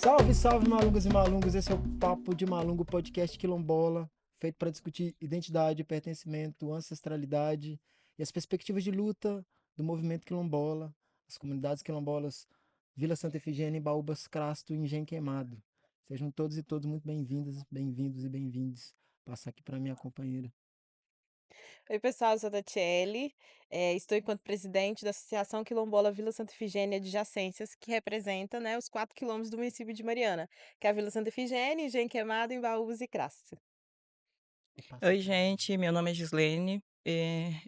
Salve, salve, malungas e malungas. Esse é o Papo de Malungo, podcast quilombola, feito para discutir identidade, pertencimento, ancestralidade e as perspectivas de luta do movimento quilombola, as comunidades quilombolas Vila Santa Efigênia, Baúbas, Crasto e Engenho Queimado. Sejam todos e todos muito bem-vindas, bem-vindos e bem-vindes. Passar aqui para minha companheira. Oi, pessoal, eu sou a Tatiele, estou enquanto presidente da Associação Quilombola Vila Santa Efigênia de Jacências, que representa, né, os 4 quilômetros do município de Mariana, que é a Vila Santa Efigênia, Engenho Queimado, Embaúbas e Crasto. Vou passar Oi, para ela. gente, meu nome é Gislene,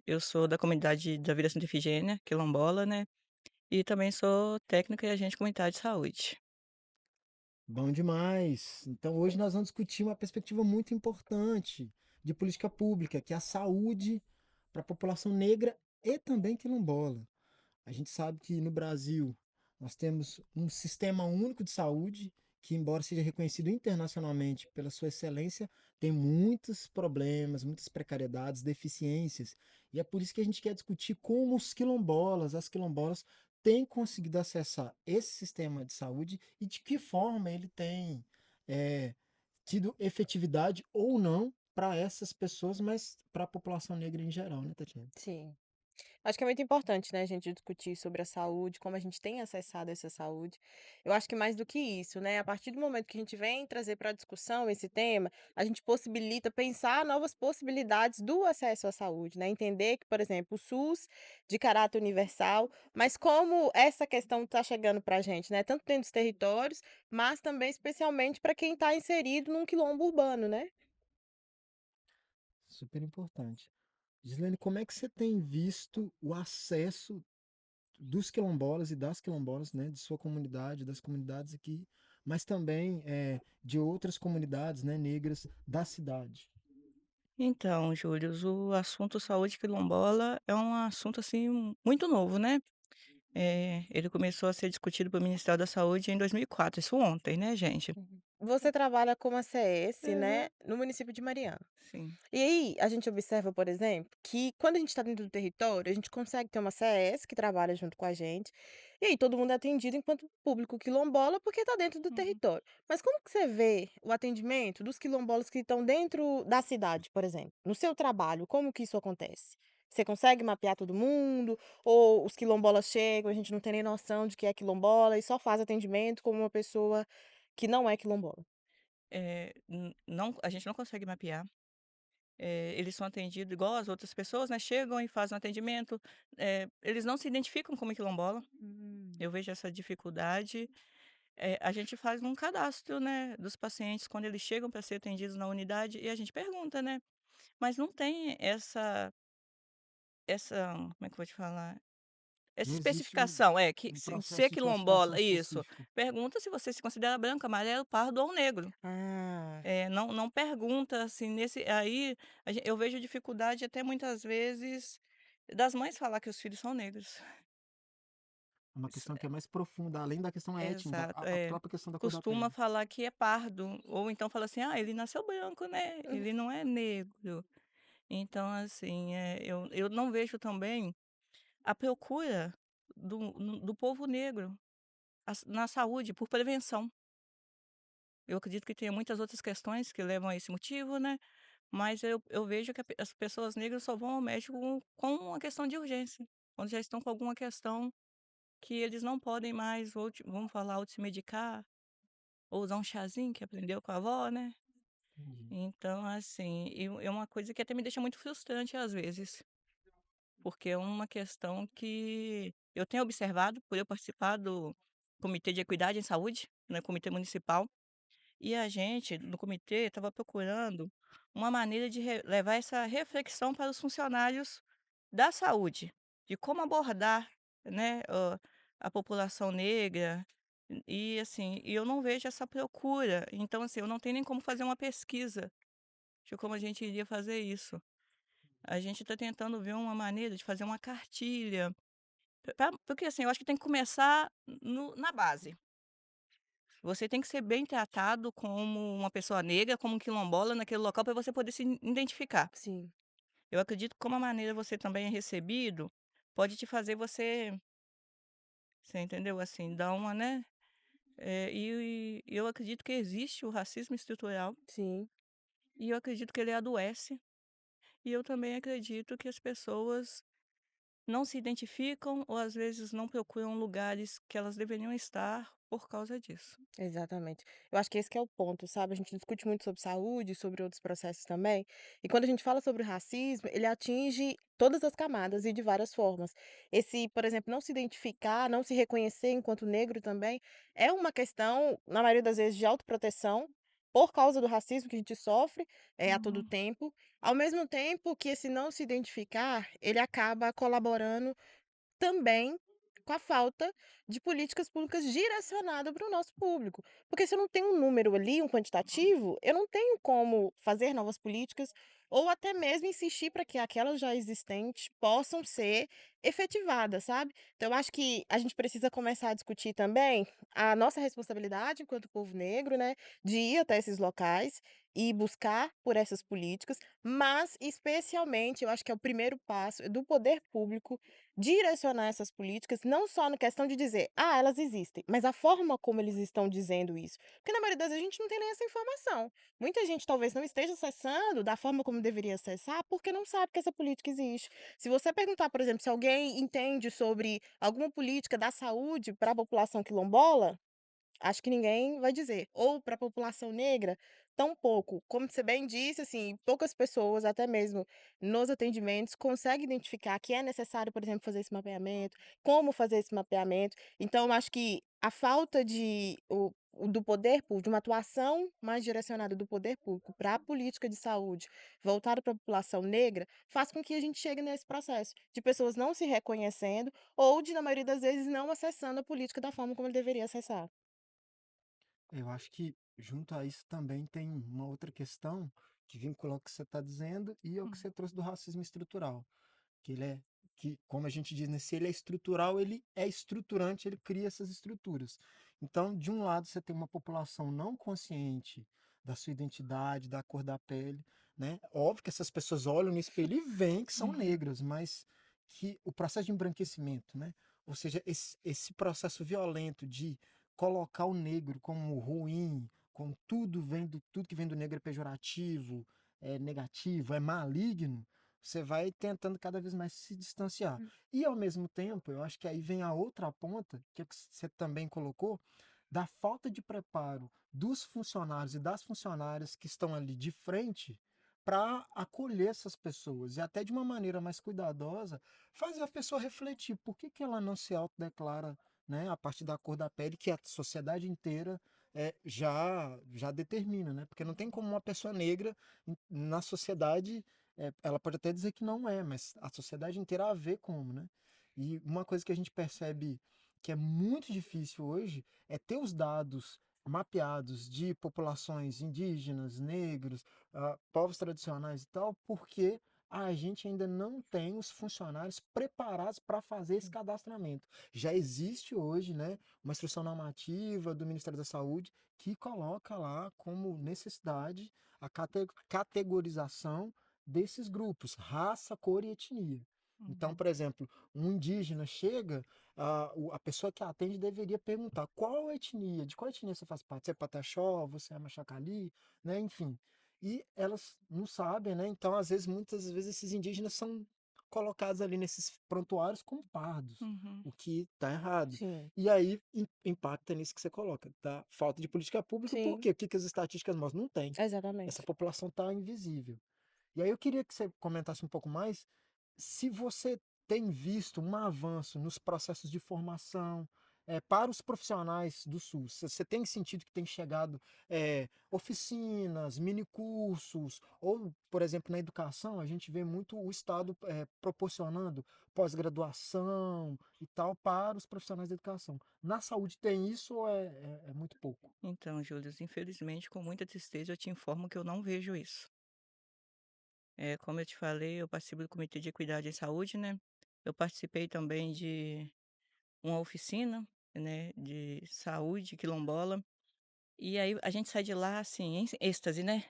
eu sou da comunidade da Vila Santa Efigênia, quilombola, né, e também sou técnica e agente comunitário de saúde. Bom demais. Então hoje nós vamos discutir uma perspectiva muito importante de política pública, que é a saúde para a população negra e também quilombola. A gente sabe que no Brasil nós temos um sistema único de saúde que, embora seja reconhecido internacionalmente pela sua excelência, tem muitos problemas, muitas precariedades, deficiências. E é por isso que a gente quer discutir como os quilombolas, as quilombolas, têm conseguido acessar esse sistema de saúde e de que forma ele tem é, tido efetividade ou não para essas pessoas, mas para a população negra em geral, né, Tatiana? Sim. Acho que é muito importante, né, a gente discutir sobre a saúde, como a gente tem acessado essa saúde. Eu acho que mais do que isso, né, a partir do momento que a gente vem trazer para a discussão esse tema, a gente possibilita pensar novas possibilidades do acesso à saúde, né, entender que, por exemplo, o SUS de caráter universal, mas como essa questão está chegando para a gente, né, tanto dentro dos territórios, mas também especialmente para quem está inserido num quilombo urbano, né? Super importante. Gislene, como é que você tem visto o acesso dos quilombolas e das quilombolas, né, de sua comunidade, das comunidades aqui, mas também de outras comunidades, né, negras da cidade? Então, Július, o assunto saúde quilombola é um assunto, assim, muito novo, né, ele começou a ser discutido pelo Ministério da Saúde em 2004, isso ontem, né, gente. Uhum. Você trabalha como ACS, né, Uhum. no município de Mariana. Sim. E aí, a gente observa, por exemplo, que quando a gente está dentro do território, a gente consegue ter uma CS que trabalha junto com a gente, e aí todo mundo é atendido enquanto público quilombola, porque está dentro do Uhum. território. Mas como que você vê o atendimento dos quilombolas que estão dentro da cidade, por exemplo? No seu trabalho, como que isso acontece? Você consegue mapear todo mundo? Ou os quilombolas chegam, a gente não tem nem noção de que é quilombola e só faz atendimento como uma pessoa que não é quilombola? Não, a gente não consegue mapear. Eles são atendidos igual as outras pessoas, né, chegam e fazem um atendimento, eles não se identificam como quilombola, Hum. eu vejo essa dificuldade. A gente faz um cadastro, né, dos pacientes quando eles chegam para ser atendidos na unidade e a gente pergunta, né, mas não tem essa como é que eu vou te falar? Essa Não existe especificação, que um se processo ser de classificação quilombola isso, específico. pergunta se você se considera branco, amarelo, pardo ou negro. Ah. Não pergunta, assim, nesse aí, eu vejo dificuldade até muitas vezes das mães falar que os filhos são negros. É uma Isso questão que é mais profunda, além da questão étnica, exato, a própria questão da cor da costuma pele. falar que é pardo, ou então fala assim: "Ah, ele nasceu branco, né, ele não é negro". Então, assim, eu não vejo também a procura do povo negro na saúde por prevenção. Eu acredito que tenha muitas outras questões que levam a esse motivo, né, mas eu vejo que a as pessoas negras só vão ao médico com uma questão de urgência, quando já estão com alguma questão que eles não podem mais, ou vamos falar, ou se medicar, ou usar um chazinho que aprendeu com a avó, né. Entendi. Então, assim, é uma coisa que até me deixa muito frustrante às vezes, porque é uma questão que eu tenho observado por eu participar do Comitê de Equidade em Saúde, né, comitê municipal. E a gente, no comitê, estava procurando uma maneira de levar essa reflexão para os funcionários da saúde, de como abordar, né, a população negra. E assim, e eu não vejo essa procura. Então, assim, eu não tenho nem como fazer uma pesquisa de como a gente iria fazer isso. A gente está tentando ver uma maneira de fazer uma cartilha, porque assim, eu acho que tem que começar na base. Você tem que ser bem tratado como uma pessoa negra, como um quilombola naquele local para você poder se identificar. Sim. Eu acredito que como a maneira você também é recebido, pode te fazer você entendeu, assim, dar uma, né. E eu acredito que existe o racismo estrutural, Sim, e eu acredito que ele adoece, e eu também acredito que as pessoas não se identificam ou às vezes não procuram lugares que elas deveriam estar por causa disso. exatamente. Eu acho que esse que é o ponto, sabe? A gente discute muito sobre saúde, sobre outros processos também. E quando a gente fala sobre o racismo, ele atinge todas as camadas e de várias formas. Esse, por exemplo, não se identificar, não se reconhecer enquanto negro também, é uma questão, na maioria das vezes, de autoproteção. Por causa do racismo que a gente sofre a todo Uhum. tempo, ao mesmo tempo que esse não se identificar, ele acaba colaborando também com a falta de políticas públicas direcionada para o nosso público. Porque se eu não tenho um número ali, um quantitativo, eu não tenho como fazer novas políticas ou até mesmo insistir para que aquelas já existentes possam ser efetivadas, sabe? Então, eu acho que a gente precisa começar a discutir também a nossa responsabilidade enquanto povo negro, né, de ir até esses locais e buscar por essas políticas, mas especialmente eu acho que é o primeiro passo do poder público direcionar essas políticas, não só na questão de dizer: "Ah, elas existem", mas a forma como eles estão dizendo isso. Porque na maioria das vezes a gente não tem nem essa informação. Muita gente talvez não esteja acessando da forma como deveria acessar, porque não sabe que essa política existe. Se você perguntar, por exemplo, se alguém entende sobre alguma política da saúde para a população quilombola, acho que ninguém vai dizer. Ou para a população negra, tão pouco. Como você bem disse, assim, poucas pessoas, até mesmo nos atendimentos, conseguem identificar que é necessário, por exemplo, fazer esse mapeamento, como fazer esse mapeamento. Então, eu acho que a falta do poder público, de uma atuação mais direcionada do poder público para a política de saúde voltada para a população negra, faz com que a gente chegue nesse processo de pessoas não se reconhecendo ou de, na maioria das vezes, não acessando a política da forma como ele deveria acessar. Eu acho que junto a isso também tem uma outra questão que vincula o que você está dizendo e o que Hum. você trouxe do racismo estrutural, que ele é que, como a gente diz, né, se ele é estrutural, ele é estruturante, ele cria essas estruturas. Então, de um lado, você tem uma população não consciente da sua identidade, da cor da pele, né? Óbvio que essas pessoas olham no espelho e veem que são Uhum. negras, mas que o processo de embranquecimento, né? Ou seja, esse processo violento de colocar o negro como ruim, com tudo que vem do negro é pejorativo, é negativo, é maligno, você vai tentando cada vez mais se distanciar. E ao mesmo tempo, eu acho que aí vem a outra ponta, que é o que você também colocou, da falta de preparo dos funcionários e das funcionárias que estão ali de frente para acolher essas pessoas e até de uma maneira mais cuidadosa fazer a pessoa refletir por que ela não se autodeclara, né, a partir da cor da pele que a sociedade inteira já determina, né? Porque não tem como uma pessoa negra na sociedade ela pode até dizer que não é, mas a sociedade inteira a vê como, né? E uma coisa que a gente percebe que é muito difícil hoje é ter os dados mapeados de populações indígenas, negros, povos tradicionais e tal, porque a gente ainda não tem os funcionários preparados para fazer esse cadastramento. Já existe hoje, né, uma instrução normativa do Ministério da Saúde que coloca lá como necessidade a categorização desses grupos, raça, cor e etnia. Então, Uhum. por exemplo, um indígena chega, a pessoa que atende deveria perguntar qual etnia, de qual etnia você faz parte? Você é Pataxó, você é Machacali, né? Enfim. E elas não sabem, né? Então, às vezes, muitas vezes, esses indígenas são colocados ali nesses prontuários como pardos, Uhum. o que está errado. Sim, E aí impacta nisso que você coloca, da falta de política pública, por sim, quê? O que que as estatísticas mostram? Não tem. Essa exatamente. população está invisível. E aí eu queria que você comentasse um pouco mais se você tem visto um avanço nos processos de formação para os profissionais do SUS. Você tem sentido que tem chegado oficinas, minicursos, ou, por exemplo, na educação, a gente vê muito o Estado proporcionando pós-graduação e tal para os profissionais da educação. Na saúde tem isso ou é muito pouco? Então, Júlio, infelizmente, com muita tristeza, eu te informo que eu não vejo isso. Como eu te falei, eu participo do Comitê de Equidade em Saúde, né? Eu participei também de uma oficina, né, de saúde quilombola. E aí a gente sai de lá, assim, em êxtase, né?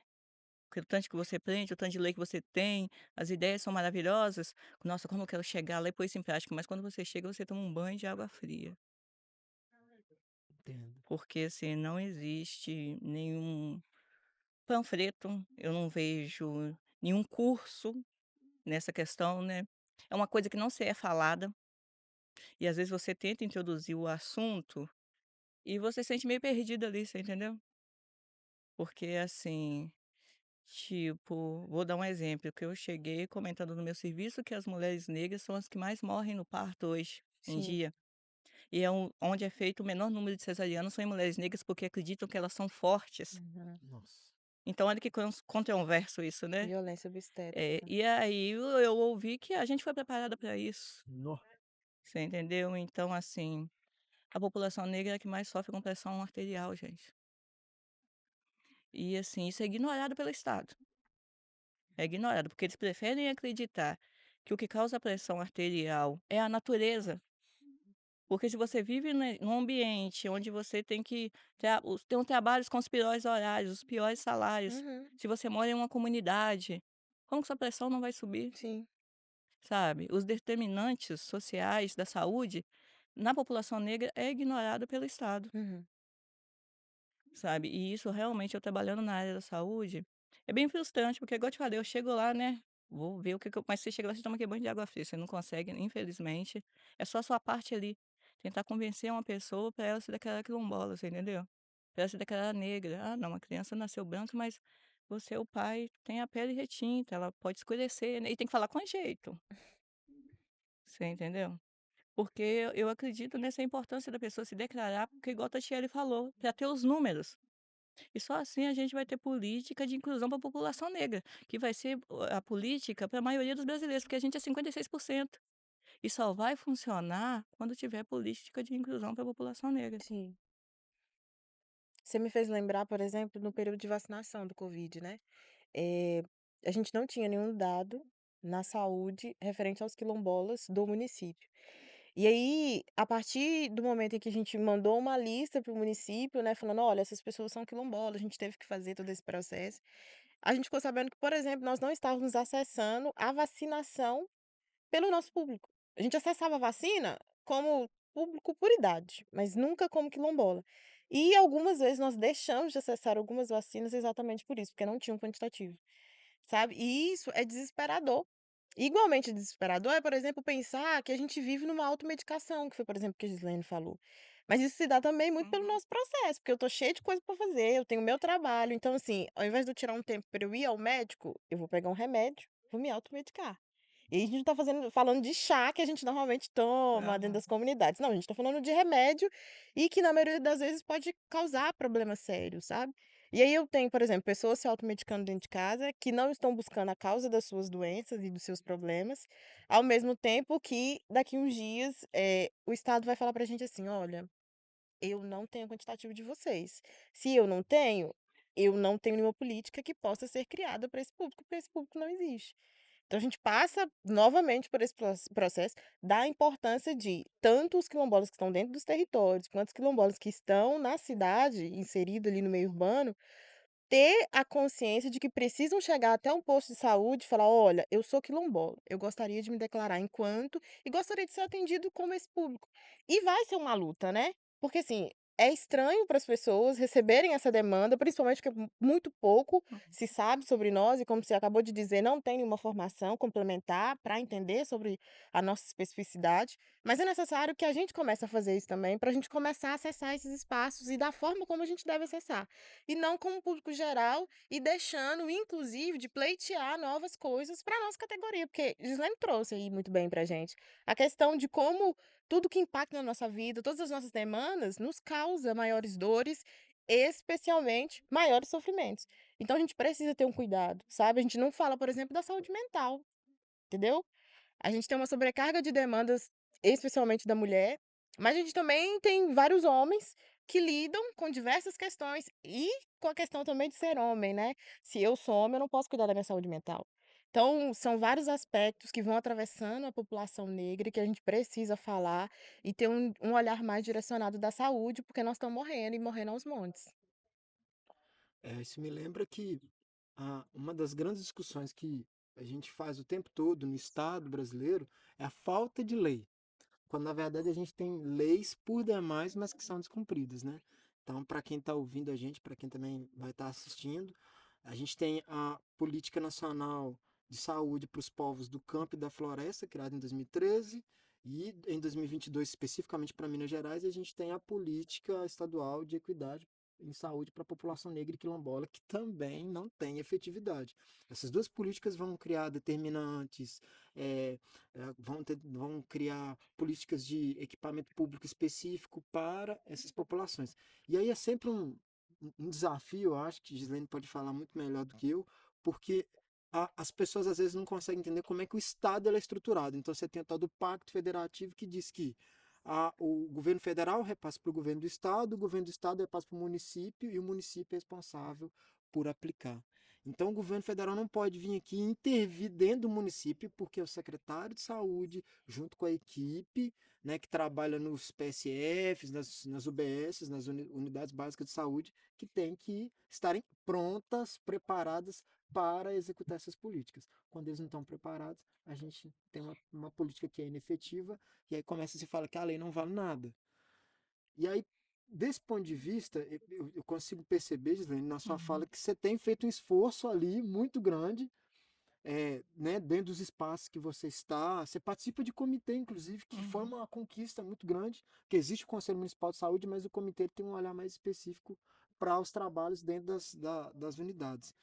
Porque o tanto que você aprende, o tanto de lei que você tem, as ideias são maravilhosas. Nossa, como eu quero chegar lá e pôr isso em prática. Mas quando você chega, você toma um banho de água fria. Entendo. porque, assim, não existe nenhum panfleto, eu não vejo nenhum curso nessa questão, né. É uma coisa que não se é falada, e às vezes você tenta introduzir o assunto, e você se sente meio perdido ali, você entendeu? Porque, assim, tipo, vou dar um exemplo, que eu cheguei comentando no meu serviço que as mulheres negras são as que mais morrem no parto hoje em Sim. dia. E é onde é feito o menor número de cesarianas são em mulheres negras, porque acreditam que elas são fortes. Uhum. Nossa. Então olha que controverso isso, né. Violência obstétrica. E aí eu ouvi que a gente foi preparada para isso, No você entendeu. Então, assim, a população negra é a que mais sofre com pressão arterial, gente. E, assim, isso é ignorado pelo Estado. É ignorado, porque eles preferem acreditar que o que causa pressão arterial é a natureza. Porque se você vive, né, num ambiente onde você tem que ter um trabalhos com os piores horários, os piores salários, Uhum. se você mora em uma comunidade, como que sua pressão não vai subir, Sim. sabe? Os determinantes sociais da saúde na população negra é ignorado pelo Estado. Uhum. Sabe, e isso realmente eu trabalhando na área da saúde, é bem frustrante, porque igual eu te falei, eu chego lá, né, vou ver o que que eu mas você chega lá, você toma aquele banho de água fria, você não consegue, infelizmente, é só a sua parte ali, tentar convencer uma pessoa para ela se declarar quilombola, você entendeu? Pra ela se declarar negra. "Ah não, a criança nasceu branca, mas você, o pai, tem a pele retinta, ela pode escurecer, né", e tem que falar com jeito, você entendeu? Porque eu acredito nessa importância da pessoa se declarar, porque igual a Tatiele falou, para ter os números. E só assim a gente vai ter política de inclusão para a população negra, que vai ser a política para a maioria dos brasileiros, porque a gente é 56%. E só vai funcionar quando tiver política de inclusão para a população negra. Sim. Você me fez lembrar, por exemplo, no período de vacinação do Covid, né? Eh, a gente não tinha nenhum dado na saúde referente aos quilombolas do município. E aí, a partir do momento em que a gente mandou uma lista para o município, né, falando: "Olha, essas pessoas são quilombolas", a gente teve que fazer todo esse processo. A gente ficou sabendo que, por exemplo, nós não estávamos acessando a vacinação pelo nosso público. A gente acessava a vacina como público por idade, mas nunca como quilombola. E algumas vezes nós deixamos de acessar algumas vacinas exatamente por isso, porque não tinha um quantitativo, sabe. E isso é desesperador. Igualmente desesperador é, por exemplo, pensar que a gente vive numa automedicação, que foi, por exemplo, o que a Gislene falou. Mas isso se dá também muito pelo Uhum. nosso processo, porque eu tô cheia de coisa para fazer, eu tenho o meu trabalho, então assim, ao invés de eu tirar um tempo para eu ir ao médico, eu vou pegar um remédio, vou me automedicar. E a gente não tá falando de chá que a gente normalmente toma dentro Aham. das comunidades, não, a gente tá falando de remédio e que na maioria das vezes pode causar problemas sérios, sabe. E aí eu tenho, por exemplo, pessoas se automedicando dentro de casa que não estão buscando a causa das suas doenças e dos seus problemas, ao mesmo tempo que daqui uns dias, o Estado vai falar pra gente assim: "Olha, eu não tenho quantitativo de vocês. Se eu não tenho nenhuma política que possa ser criada para esse público, porque esse público não existe". Então a gente passa novamente por esse processo da importância de tanto os quilombolas que estão dentro dos territórios, quanto os quilombolas que estão na cidade, inserido ali no meio urbano, ter a consciência de que precisam chegar até um posto de saúde e falar: "Olha, eu sou quilombola, eu gostaria de me declarar enquanto e gostaria de ser atendido como esse público". E vai ser uma luta, né, porque assim, é estranho para as pessoas receberem essa demanda, principalmente porque muito pouco Uhum. se sabe sobre nós e como você acabou de dizer, não tem nenhuma formação complementar para entender sobre a nossa especificidade, mas é necessário que a gente comece a fazer isso também, para a gente começar a acessar esses espaços e da forma como a gente deve acessar. E não como público geral e deixando, inclusive, de pleitear novas coisas para nossa categoria, porque Gislene trouxe aí muito bem pra gente, a questão de como tudo que impacta na nossa vida, todas as nossas demandas, nos causa maiores dores, especialmente maiores sofrimentos. Então a gente precisa ter um cuidado, sabe? A gente não fala, por exemplo, da saúde mental, entendeu? A gente tem uma sobrecarga de demandas, especialmente da mulher, mas a gente também tem vários homens que lidam com diversas questões e com a questão também de ser homem, né. Se eu sou homem, eu não posso cuidar da minha saúde mental. Então, são vários aspectos que vão atravessando a população negra e que a gente precisa falar e ter um olhar mais direcionado da saúde, porque nós estamos morrendo e morrendo aos montes. Isso me lembra que uma das grandes discussões que a gente faz o tempo todo no Estado brasileiro é a falta de lei. quando na verdade a gente tem leis por demais, mas que são descumpridas, né? Então, para quem está ouvindo a gente, para quem também vai estar assistindo, a gente tem a Política Nacional de Saúde para os Povos do Campo e da Floresta, criada em 2013, e em 2022, especificamente para Minas Gerais, a gente tem a Política Estadual de Equidade em Saúde para a População Negra e Quilombola, que também não tem efetividade. Essas duas políticas vão criar determinantes, é, vão criar políticas de equipamento público específico para essas populações. E aí é sempre um desafio, eu acho que Gislaine pode falar muito melhor do que eu, porque as pessoas às vezes não conseguem entender como é que o Estado é estruturado. Então você tem o tal do Pacto Federativo que diz que o governo federal repassa para o governo do Estado repassa para o município e o município é responsável por aplicar. Então o governo federal não pode vir aqui e intervir dentro do município, porque é o secretário de saúde, junto com a equipe, né, que trabalha nos PSFs, nas UBSs, nas unidades básicas de saúde, que tem que estarem prontas, preparadas para executar essas políticas. Quando eles não estão preparados, a gente tem uma política que é inefetiva, e aí começa a se falar que a lei não vale nada. E aí, desse ponto de vista, eu consigo perceber, Gislaine, na sua fala, Uhum. que você tem feito um esforço ali muito grande, né, dentro dos espaços que você está. Você participa de comitê, inclusive, que foi Uhum. uma conquista muito grande, que existe o Conselho Municipal de Saúde, mas o comitê tem um olhar mais específico para os trabalhos dentro das unidades.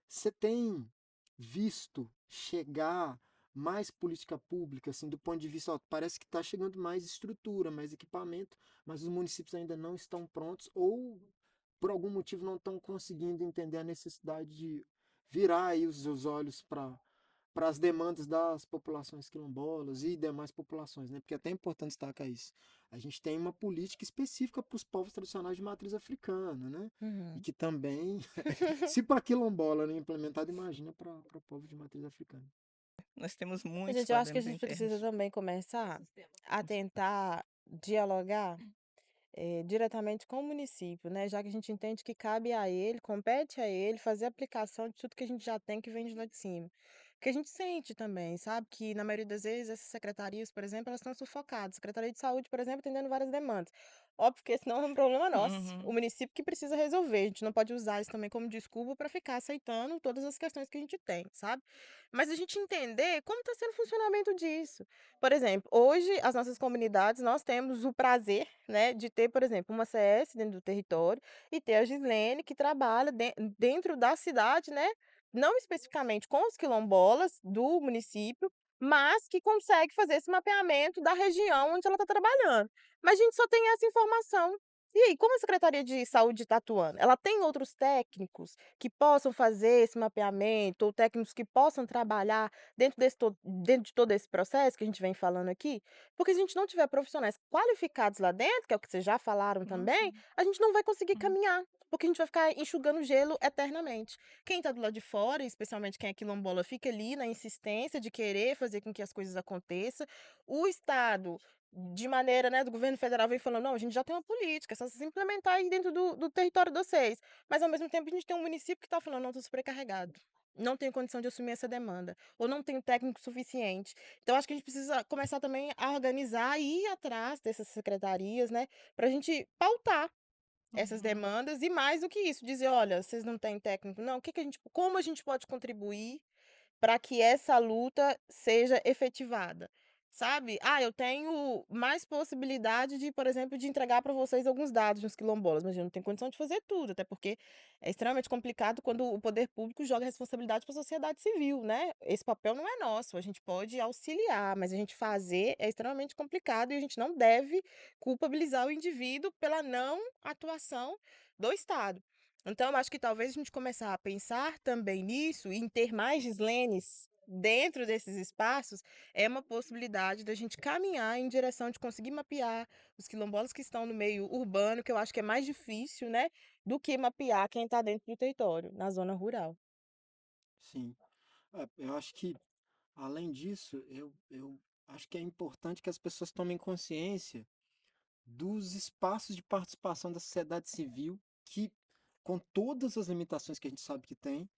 Você tem visto chegar mais política pública, assim, do ponto de vista, ó, parece que está chegando mais estrutura, mais equipamento, mas os municípios ainda não estão prontos ou por algum motivo não estão conseguindo entender a necessidade de virar aí os olhos para as demandas das populações quilombolas e demais populações, né? Porque é até importante destacar isso. A gente tem uma política específica para os povos tradicionais de matriz africana, né? E Uhum. que também, se para quilombola não é implementado, imagina para o povo de matriz africana. Nós temos Mas, muitos gente, eu acho que a problemas gente precisa internos. também começar a tentar dialogar diretamente com o município, né? Já que a gente entende que cabe a ele, compete a ele fazer a aplicação de tudo que a gente já tem que vem de lá de cima. Porque a gente sente também, sabe, que na maioria das vezes essas secretarias, por exemplo, elas estão sufocadas. Secretaria de Saúde, por exemplo, atendendo várias demandas. Óbvio que esse não é um problema nosso, o Uhum. município que precisa resolver. A gente não pode usar isso também como desculpa para ficar aceitando todas as questões que a gente tem, sabe? Mas a gente entender como está sendo o funcionamento disso. Por exemplo, hoje as nossas comunidades, nós temos o prazer, né, de ter, por exemplo, uma CS dentro do território e ter a Gislene que trabalha dentro da cidade, né, não especificamente com os quilombolas do município, mas que consegue fazer esse mapeamento da região onde ela está trabalhando. Mas a gente só tem essa informação. E aí, como a Secretaria de Saúde está atuando? Ela tem outros técnicos que possam fazer esse mapeamento, ou técnicos que possam trabalhar dentro de todo esse processo que a gente vem falando aqui? Porque se a gente não tiver profissionais qualificados lá dentro, que é o que vocês já falaram também, Uhum. a gente não vai conseguir Uhum. caminhar, porque a gente vai ficar enxugando gelo eternamente. Quem está do lado de fora, especialmente quem é quilombola, fica ali na insistência de querer fazer com que as coisas aconteçam. O Estado, de maneira, né, do governo federal, vem falando: não, a gente já tem uma política, é só se implementar aí dentro do território de vocês. Mas, ao mesmo tempo, a gente tem um município que está falando: não, estou sobrecarregado. Não tenho condição de assumir essa demanda, ou não tenho técnico suficiente. Então, acho que a gente precisa começar também a organizar e ir atrás dessas secretarias, né, para a gente pautar essas Uhum. demandas e mais do que isso, dizer: "Olha, vocês não têm técnico não, o que que a gente como a gente pode contribuir para que essa luta seja efetivada, sabe? Ah, eu tenho mais possibilidade de, por exemplo, de entregar para vocês alguns dados nos quilombolas, mas eu não tenho condição de fazer tudo, até porque é extremamente complicado quando o poder público joga responsabilidade para a sociedade civil, né? Esse papel não é nosso, a gente pode auxiliar, mas a gente fazer é extremamente complicado e a gente não deve culpabilizar o indivíduo pela não atuação do Estado. Então, eu acho que talvez a gente começar a pensar também nisso, e em ter mais Gislenes dentro desses espaços, é uma possibilidade da gente caminhar em direção de conseguir mapear os quilombolas que estão no meio urbano, que eu acho que é mais difícil, né, do que mapear quem está dentro do território, na zona rural. Sim. Eu acho que, além disso, eu acho que é importante que as pessoas tomem consciência dos espaços de participação da sociedade civil que, com todas as limitações que a gente sabe que tem,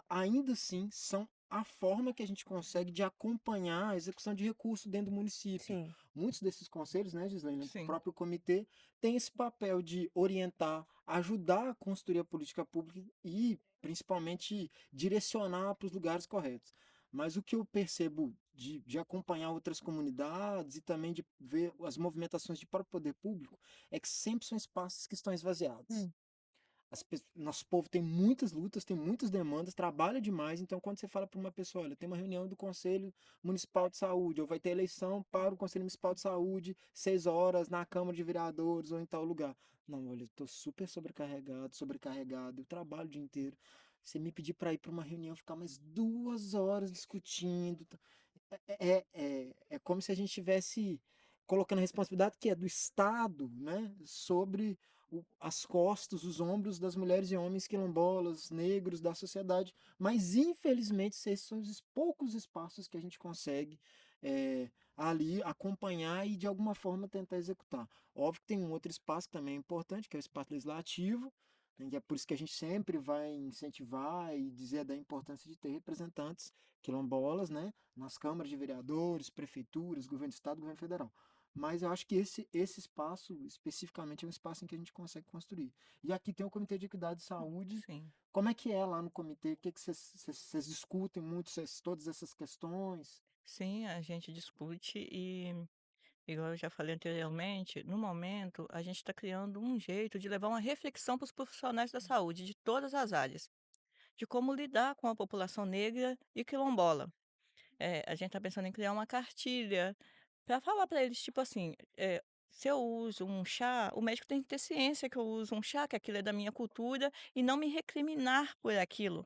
ainda assim são a forma que a gente consegue de acompanhar a execução de recursos dentro do município. Sim. Muitos desses conselhos, né, Gislaine, o Sim, próprio comitê tem esse papel de orientar, ajudar a construir a política pública e, principalmente, direcionar para os lugares corretos. Mas o que eu percebo de acompanhar outras comunidades e também de ver as movimentações de próprio poder público é que sempre são espaços que estão esvaziados. Hum. Nosso povo tem muitas lutas, tem muitas demandas, trabalha demais. Então, quando você fala para uma pessoa, olha, tem uma reunião do Conselho Municipal de Saúde, ou vai ter eleição para o Conselho Municipal de Saúde, 6 horas na Câmara de Vereadores ou em tal lugar. Não, olha, eu estou super sobrecarregado, eu trabalho o dia inteiro. Você me pedir para ir para uma reunião, ficar mais 2 horas discutindo. É como se a gente estivesse colocando a responsabilidade que é do Estado, né, sobre as costas, os ombros das mulheres e homens quilombolas, negros da sociedade. Mas, infelizmente, esses são os poucos espaços que a gente consegue ali acompanhar e, de alguma forma, tentar executar. Óbvio que tem um outro espaço que também é importante, que é o espaço legislativo, né, e é por isso que a gente sempre vai incentivar e dizer da importância de ter representantes quilombolas, né, nas câmaras de vereadores, prefeituras, governo do estado, governo federal. Mas eu acho que esse espaço, especificamente, é um espaço em que a gente consegue construir. E aqui tem o Comitê de Equidade e Saúde. sim. Como é que é lá no comitê? O que que vocês discutem muito todas essas questões? Sim, a gente discute e, igual eu já falei anteriormente, no momento a gente está criando um jeito de levar uma reflexão para os profissionais da saúde de todas as áreas, de como lidar com a população negra e quilombola. A gente está pensando em criar uma cartilha para falar para eles, tipo assim, se eu uso um chá, o médico tem que ter ciência que eu uso um chá, que aquilo é da minha cultura, e não me recriminar por aquilo.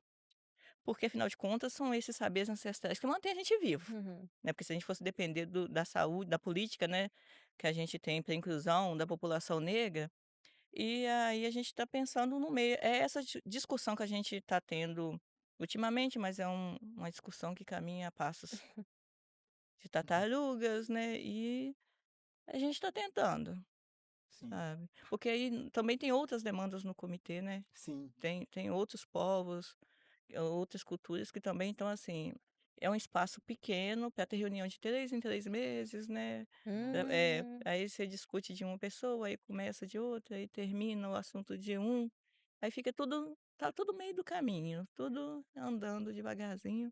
Porque, afinal de contas, são esses saberes ancestrais que mantêm a gente vivo, Uhum. né, porque se a gente fosse depender da saúde, da política, né, que a gente tem para inclusão da população negra, e aí a gente está pensando no meio. É essa discussão que a gente está tendo ultimamente, mas é uma discussão que caminha a passos de tartarugas, né, e a gente está tentando, Sim, sabe. Porque aí também tem outras demandas no comitê, né, sim, tem outros povos, outras culturas que também estão assim, é um espaço pequeno para ter reunião de 3 em 3 meses, né. nossa, Hum. Aí você discute de uma pessoa, aí começa de outra, aí termina o assunto de um, aí fica tudo tá tudo meio do caminho, tudo andando devagarzinho,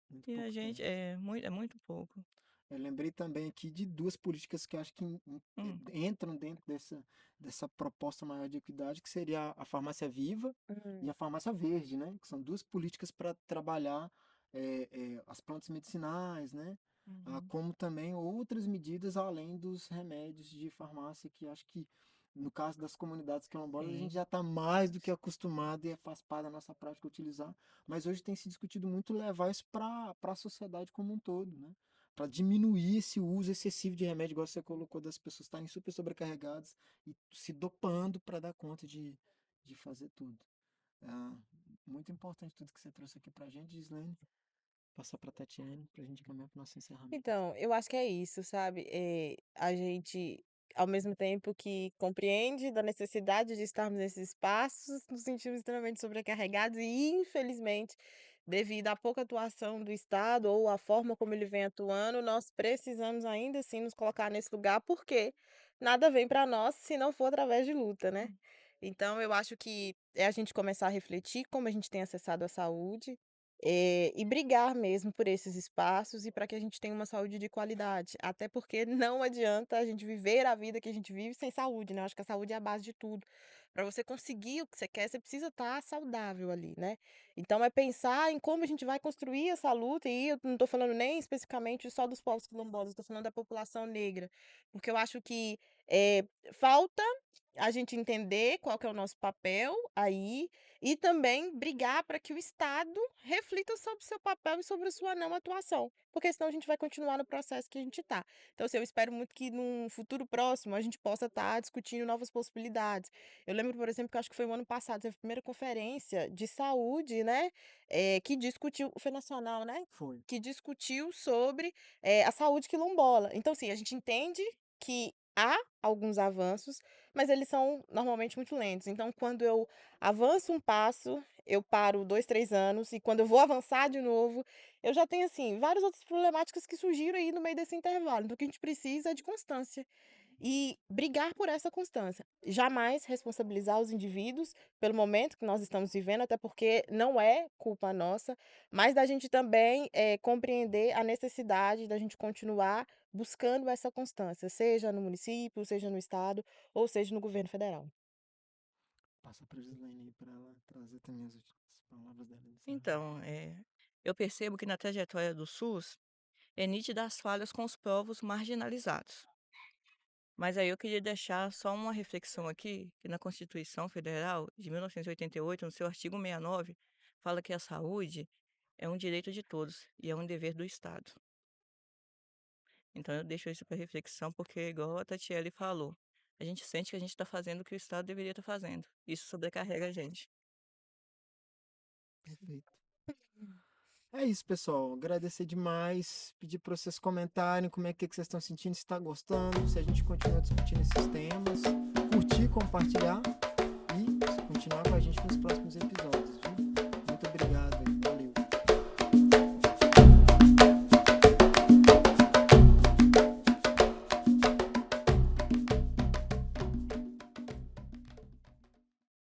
muito e a pouco gente tempo. é muito pouco. Eu lembrei também aqui de duas políticas que eu acho que Hum, entram dentro dessa proposta maior de equidade, que seria a farmácia viva e Hum. a farmácia verde, né? Que são duas políticas para trabalhar as plantas medicinais, né? uhum, Como também outras medidas além dos remédios de farmácia, que acho que no caso das comunidades quilombolas a gente sim. já está mais do que acostumado e faz parte da nossa prática utilizar, mas hoje tem se discutido muito levar isso para a sociedade como um todo, né? Para diminuir esse uso excessivo de remédio, igual você colocou, das pessoas estarem super sobrecarregadas e se dopando para dar conta de fazer tudo. Ah, muito importante tudo que você trouxe aqui para a gente, Gislaine. Passar para a Tatiane, para a gente caminhar para o nosso encerramento. Então, eu acho que é isso, sabe, a gente, ao mesmo tempo que compreende da necessidade de estarmos nesses espaços, nos sentimos extremamente sobrecarregados e, infelizmente, devido à pouca atuação do Estado ou a forma como ele vem atuando, nós precisamos ainda assim nos colocar nesse lugar, porque nada vem para nós se não for através de luta, né. Então eu acho que é a gente começar a refletir como a gente tem acessado a saúde, e brigar mesmo por esses espaços e para que a gente tenha uma saúde de qualidade, até porque não adianta a gente viver a vida que a gente vive sem saúde, né, eu acho que a saúde é a base de tudo. Para você conseguir o que você quer, você precisa estar saudável ali, né. Então é pensar em como a gente vai construir essa luta, e eu não estou falando nem especificamente só dos povos quilombolas, estou falando da população negra, porque eu acho que, falta a gente entender qual que é o nosso papel aí, e também brigar para que o Estado reflita sobre o seu papel e sobre a sua não atuação, porque senão a gente vai continuar no processo que a gente está. Então, assim, eu espero muito que num futuro próximo a gente possa estar discutindo novas possibilidades. Eu lembro, por exemplo, que eu acho que foi o ano passado, teve a primeira conferência de saúde, né, que discutiu, foi nacional, né, Foi. que discutiu sobre, a saúde quilombola. Então, assim, a gente entende que há alguns avanços, mas eles são normalmente muito lentos. Então, quando eu avanço um passo, eu paro 2, 3 anos, e quando eu vou avançar de novo, eu já tenho, assim, várias outras problemáticas que surgiram aí no meio desse intervalo. Então, o que a gente precisa é de constância e brigar por essa constância. Jamais responsabilizar os indivíduos pelo momento que nós estamos vivendo, até porque não é culpa nossa, mas da gente também compreender a necessidade da gente continuar buscando essa constância, seja no município, seja no estado, ou seja no governo federal. Passa para a Gislaine aí para ela trazer também as palavras dela de encerramento. Então, eu percebo que na trajetória do SUS é nítida as falhas com os povos marginalizados. Mas aí eu queria deixar só uma reflexão aqui, que na Constituição Federal de 1988, no seu artigo 69, fala que a saúde é um direito de todos e é um dever do Estado. Então eu deixo isso para reflexão, porque igual a Tatiele falou, a gente sente que a gente está fazendo o que o Estado deveria estar fazendo. Isso sobrecarrega a gente. Perfeito. É isso, pessoal. Agradecer demais. Pedir para vocês comentarem como é que vocês estão sentindo, se está gostando, se a gente continua discutindo esses temas. Curtir, compartilhar.